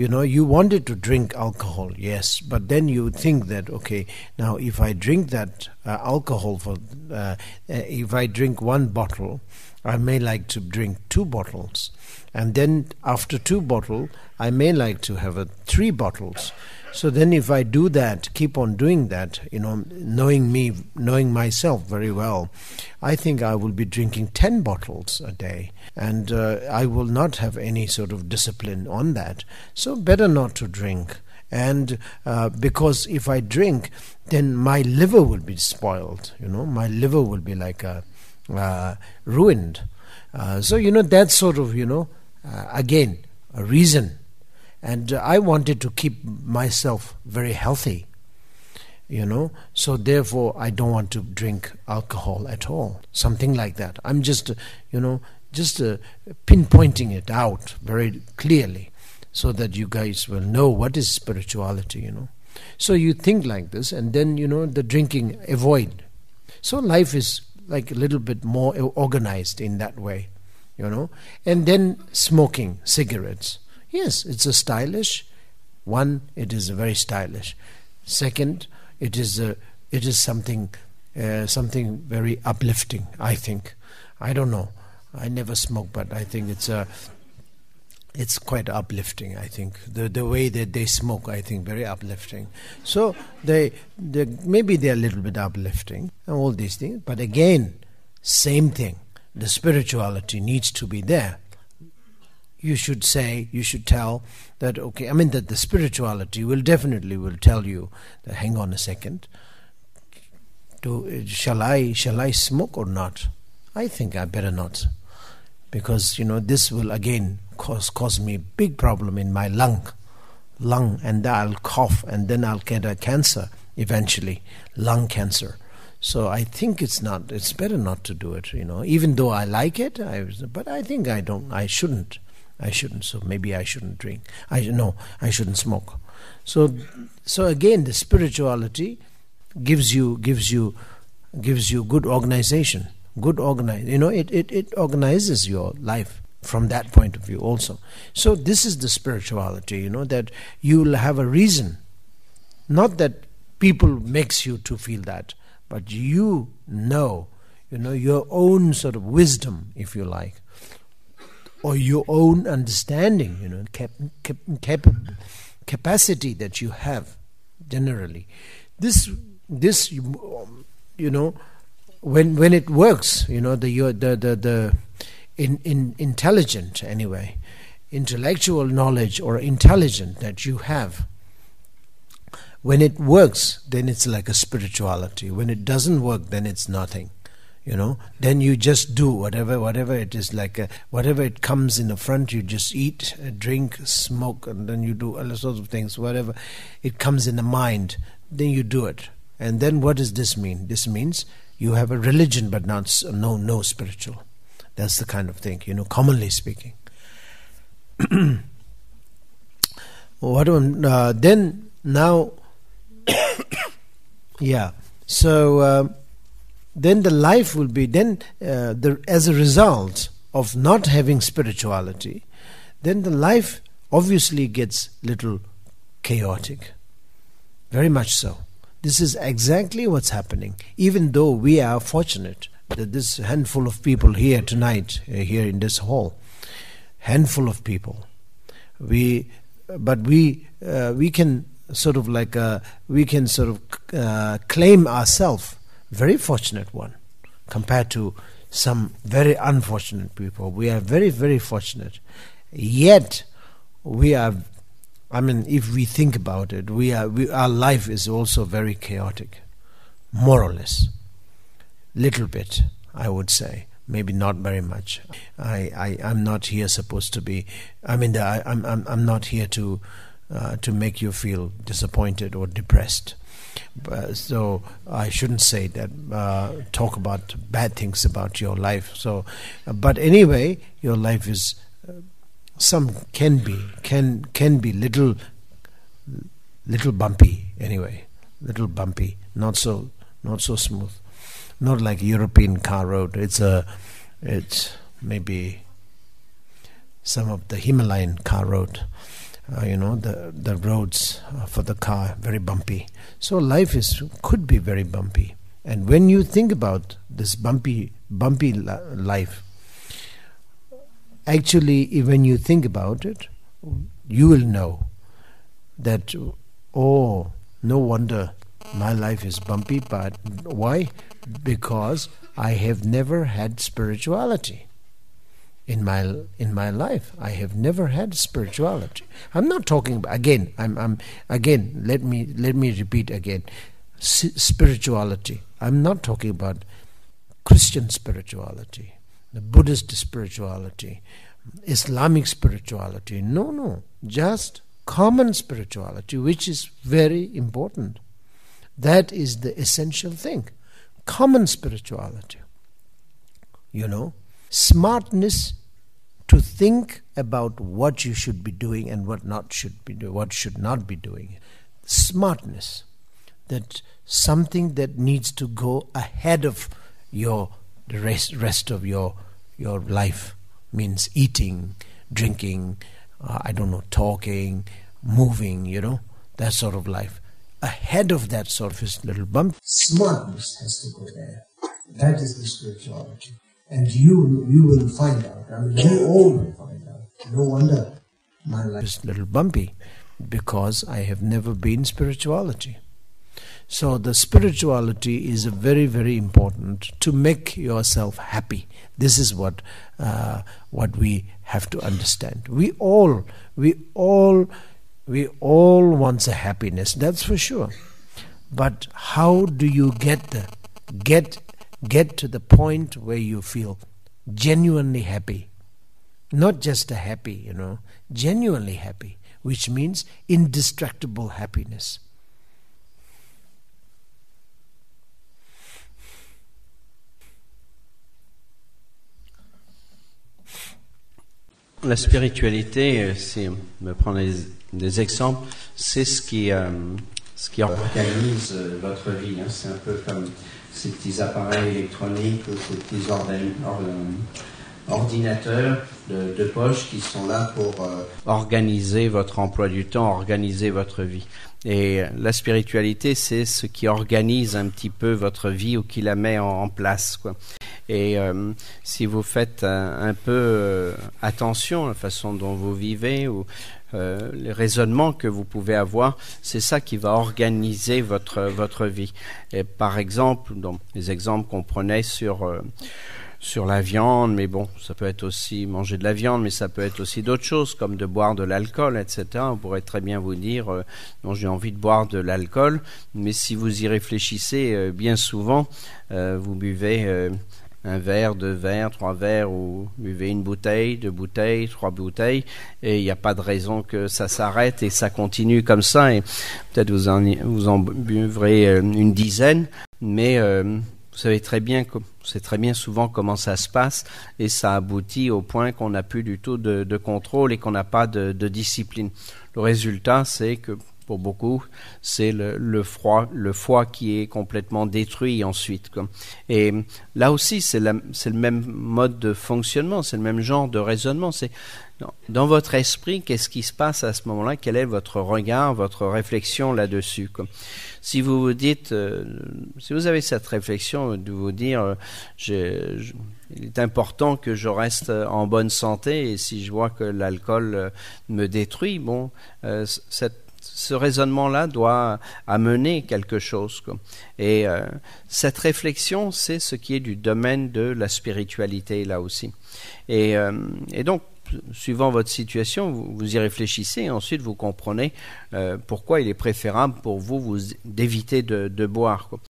you wanted to drink alcohol, yes, but then you think that, okay, now if I drink that alcohol if I drink one bottle, I may like to drink 2 bottles, and then after 2 bottles, I may like to have 3 bottles. So then if I do that, keep on doing that, knowing myself very well, I think I will be drinking 10 bottles a day, and I will not have any sort of discipline on that. So better not to drink. And because if I drink, then my liver will be spoiled, my liver will be like ruined. So that's sort of, again, a reason. And I wanted to keep myself very healthy, so therefore I don't want to drink alcohol at all, something like that. I'm just pinpointing it out very clearly so that you guys will know what is spirituality, So you think like this, and then, the drinking, avoid. So life is like a little bit more organized in that way, And then smoking cigarettes. Yes, it's a stylish. One, it is very stylish. Second, it is something very uplifting, I think. I don't know. I never smoke, but I think it's quite uplifting. I think the way that they smoke, I think, very uplifting. So maybe they're a little bit uplifting and all these things. But again, same thing. The spirituality needs to be there. You should tell that, okay, that the spirituality will tell you that, hang on a second, shall I smoke or not? I think I better not, because this will again cause me big problem in my lung, and I'll cough, and then I'll get a cancer eventually, lung cancer. So I think it's better not to do it, even though I like it, but I think I shouldn't. So maybe I shouldn't drink. I shouldn't smoke. So again, the spirituality gives you good organization. It organizes your life from that point of view also. So this is the spirituality, that you'll have a reason, not that people makes you to feel that, but your own sort of wisdom, if you like, or your own understanding, capacity that you have generally. This when it works, the intelligent anyway, intellectual knowledge or intelligent that you have, when it works, then it's like a spirituality. When it doesn't work, then it's nothing. Then you just do whatever it is, whatever it comes in the front, you just eat, drink, smoke, and then you do all sorts of things. Whatever it comes in the mind, then you do it. And then what does this mean? This means you have a religion, but no spiritual. That's the kind of thing, commonly speaking. Then now, yeah. So. Then the life will be, as a result of not having spirituality, then the life obviously gets little chaotic. Very much so. This is exactly what's happening. Even though we are fortunate that this handful of people here tonight, here in this hall, handful of people, we can sort of claim ourselves very fortunate one compared to some very unfortunate people. We are very, very fortunate. Yet we are, if we think about it, our life is also very chaotic, more or less. Little bit, I would say. Maybe not very much. I'm not here supposed to be. I'm not here to make you feel disappointed or depressed. So I shouldn't say that. Talk about bad things about your life. So, but anyway, your life is some can be little bumpy anyway. Little bumpy, not so smooth. Not like a European car road. It's maybe some of the Himalayan car road. the roads for the car very bumpy. So life could be very bumpy. And when you think about this bumpy life, actually, when you think about it, you will know that, oh, no wonder my life is bumpy. But why? Because I have never had spirituality in my life. I have never had spirituality. I'm not talking about, again. Let me repeat again. Spirituality. I'm not talking about Christian spirituality, the Buddhist spirituality, Islamic spirituality. No, just common spirituality, which is very important. That is the essential thing. Common spirituality. Smartness to think about what you should be doing and what should not be doing. Smartness. That something that needs to go ahead of the rest of your life, means eating, drinking, talking, moving, that sort of life. Ahead of that sort of little bump, smartness has to go there. That is the spirituality. And you will find out. We all will find out. No wonder my life is a little bumpy, because I have never been spirituality. So the spirituality is very, very important to make yourself happy. This is what we have to understand. We all want a happiness, that's for sure. But how do you get to the point where you feel genuinely happy? Not just a happy, genuinely happy, which means indestructible happiness. La spiritualité, si on me prend des exemples, c'est ce qui organise votre vie. C'est un peu comme ces petits appareils électroniques ou ces petits ordinateurs de poche qui sont là pour organiser votre emploi du temps, organiser votre vie. Et la spiritualité, c'est ce qui organise un petit peu votre vie ou qui la met en place, quoi. Et si vous faites un peu attention à la façon dont vous vivez ou les raisonnements que vous pouvez avoir, c'est ça qui va organiser votre vie. Et par exemple, dans les exemples qu'on prenait sur la viande, mais bon, ça peut être aussi manger de la viande, mais ça peut être aussi d'autres choses, comme de boire de l'alcool, etc. On pourrait très bien vous dire, non, j'ai envie de boire de l'alcool, mais si vous y réfléchissez, bien souvent, vous buvez un verre, 2 verres, 3 verres, ou buvez une bouteille, 2 bouteilles, 3 bouteilles, et il n'y a pas de raison que ça s'arrête et ça continue comme ça, et peut-être vous en buvrez une dizaine, mais vous savez très bien souvent comment ça se passe, et ça aboutit au point qu'on n'a plus du tout de contrôle et qu'on n'a pas de discipline. Le résultat, c'est que pour beaucoup, c'est le foie qui est complètement détruit ensuite, quoi. Et là aussi, c'est le même mode de fonctionnement, c'est le même genre de raisonnement. C'est dans votre esprit, qu'est-ce qui se passe à ce moment-là? Quel est votre regard, votre réflexion là-dessus, quoi? Si vous vous dites, si vous avez cette réflexion de vous dire, il est important que je reste en bonne santé, et si je vois que l'alcool me détruit, bon, ce raisonnement-là doit amener quelque chose, quoi. Et cette réflexion, c'est ce qui est du domaine de la spiritualité, là aussi. Et donc, suivant votre situation, vous y réfléchissez, et ensuite vous comprenez pourquoi il est préférable pour vous d'éviter de boire, quoi.